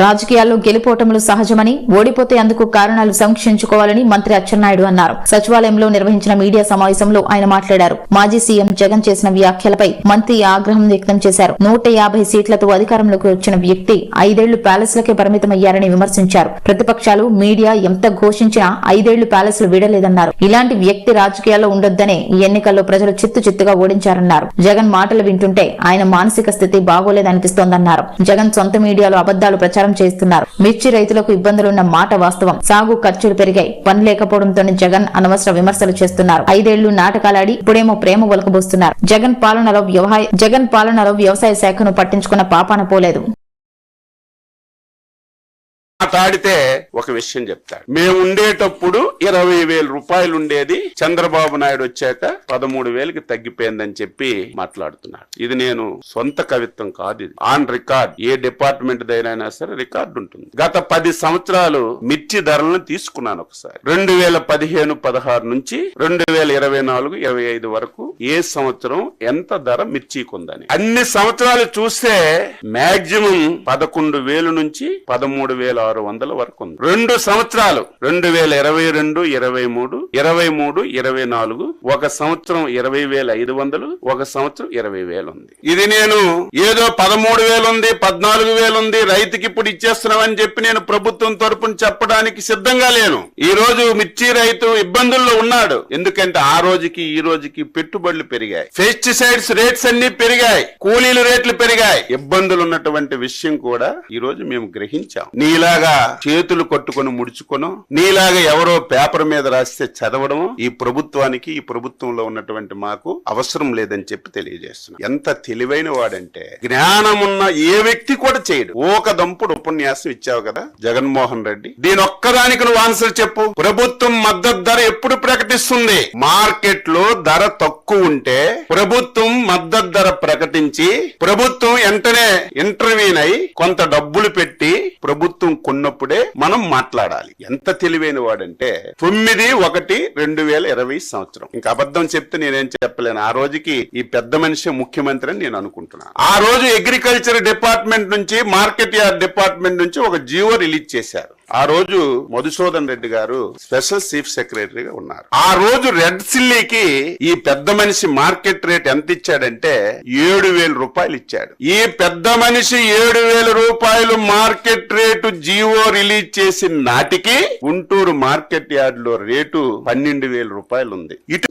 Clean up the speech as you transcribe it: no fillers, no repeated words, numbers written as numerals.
రాజకీయాల్లో గెలుపోటములు సహజమని, ఓడిపోతే అందుకు కారణాలు సమీక్షించుకోవాలని మంత్రి అచ్చెన్నాయుడు అన్నారు. సచివాలయంలో నిర్వహించిన మీడియా సమావేశంలో ఆయన మాట్లాడారు. మాజీ సీఎం జగన్ చేసిన వ్యాఖ్యలపై మంత్రి ఆగ్రహం వ్యక్తం చేశారు. 150 సీట్లతో అధికారంలోకి వచ్చిన వ్యక్తి 5 ఏళ్లు ప్యాలెస్లకే పరిమితమయ్యారని విమర్శించారు. ప్రతిపక్షాలు, మీడియా ఎంత ఘోషించినా 5 ఏళ్లు ప్యాలెస్లు వీడలేదన్నారు. ఇలాంటి వ్యక్తి రాజకీయాల్లో ఉండొద్దనే ఈ ఎన్నికల్లో ప్రజలు చిత్తుగా ఓడించారన్నారు. జగన్ మాటలు వింటుంటే ఆయన మానసిక స్థితి బాగోలేదనిపిస్తోందన్నారు. జగన్ సొంత మీడియాలో అబద్దాలు ప్రచారం చేస్తున్నారు. మిర్చి రైతులకు ఇబ్బందులున్న మాట వాస్తవం. సాగు ఖర్చులు పెరిగాయి. పని లేకపోవడంతోనే జగన్ అనవసర విమర్శలు చేస్తున్నారు. 5 ఏళ్లు నాటకాలాడి ఇప్పుడేమో ప్రేమ ఒలకబోస్తున్నారు. జగన్ పాలనలో వ్యవసాయ శాఖను పట్టించుకున్న పాపాన పోలేదు. మాట్లాడితే ఒక విషయం చెప్తాడు. మేము ఉండేటప్పుడు 20,000 రూపాయలు ఉండేది, చంద్రబాబు నాయుడు వచ్చాక 13,000కి తగ్గిపోయిందని చెప్పి మాట్లాడుతున్నాడు. ఇది నేను సొంత కవిత్వం కాదు, ఇది ఆన్ రికార్డ్. ఏ డిపార్ట్మెంట్ దైనా సరే రికార్డు ఉంటుంది. గత 10 సంవత్సరాలు మిర్చి ధరలను తీసుకున్నాను ఒకసారి. 2015-16 నుంచి 2024-25 వరకు ఏ సంవత్సరం ఎంత ధర మిర్చికి ఉందని అన్ని సంవత్సరాలు చూస్తే మాక్సిమం 11,000 నుంచి 13,600 వరకు ఉంది. 2 సంవత్సరాలు 2022-23, 23-24 ఒక సంవత్సరం 20,500, ఒక సంవత్సరం 20,000 ఉంది. ఇది నేను ఏదో 13,000 ఉంది, 14,000 ఉంది, రైతుకి ఇప్పుడు ఇచ్చేస్తున్నామని చెప్పి నేను ప్రభుత్వం తరపున చెప్పడానికి సిద్ధంగా లేను. ఈ రోజు మిర్చి రైతు ఇబ్బందుల్లో ఉన్నాడు. ఎందుకంటే ఆ రోజుకి ఈ రోజుకి పెట్టుబడులు పెరిగాయి, పెస్టిసైడ్స్ రేట్స్ అన్ని పెరిగాయి, కూలీల రేట్లు పెరిగాయి. ఇబ్బందులు ఉన్నటువంటి విషయం కూడా ఈ రోజు మేము గ్రహించాం. నీలాగా చేతులు కొట్టుకొని ముడుచుకోను, నీలాగా ఎవరో పేపర్ మీద రాస్తే చదవడము ఈ ప్రభుత్వానికి, ఈ ప్రభుత్వంలో ఉన్నటువంటి మాకు అవసరం లేదని చెప్పి తెలియజేస్తున్నాం. ఎంత తెలివైన వాడంటే జ్ఞానమున్న ఏ వ్యక్తి కూడా చేయడు. ఒక దంపుడు ఉపన్యాసం ఇచ్చావు కదా జగన్మోహన్ రెడ్డి, దీని ఒక్కదానికి నువ్వు ఆన్సర్ చెప్పు. ప్రభుత్వం మద్దతు ధర ఎప్పుడు ప్రకటిస్తుంది? మార్కెట్ లో ధర తక్కువ ఉంటే ప్రభుత్వం మద్దతు ధర ప్రకటించి ప్రభుత్వం వెంటనే ఇంటర్వ్యూన్ అయి కొంత డబ్బులు పెట్టి ప్రభుత్వం కొన్నప్పుడే మనం మాట్లాడాలి. ఎంత తెలివైన వాడంటే 9/1/2020 సంవత్సరం. ఇంకా అబద్ధం చెప్తే నేనేం చెప్పలేను. ఆ రోజుకి ఈ పెద్ద మనిషి ముఖ్యమంత్రి అని నేను అనుకుంటున్నాను. ఆ రోజు అగ్రికల్చర్ డిపార్ట్మెంట్ నుంచి, మార్కెట్ యార్డ్ డిపార్ట్మెంట్ నుంచి ఒక జీవో రిలీజ్ చేశారు. ఆ రోజు మధుసూదన్ రెడ్డి గారు స్పెషల్ చీఫ్ సెక్రటరీగా ఉన్నారు. ఆ రోజు రెడ్ సిల్లీకి ఈ పెద్ద మనిషి మార్కెట్ రేట్ ఎంత ఇచ్చాడంటే 7,000 రూపాయలు ఇచ్చాడు. ఈ పెద్ద మనిషి 7,000 రూపాయలు మార్కెట్ రేటు జీవో రిలీజ్ చేసిన నాటికి గుంటూరు మార్కెట్ యార్డ్ లో రేటు 12,000 రూపాయలు ఉంది. ఇటు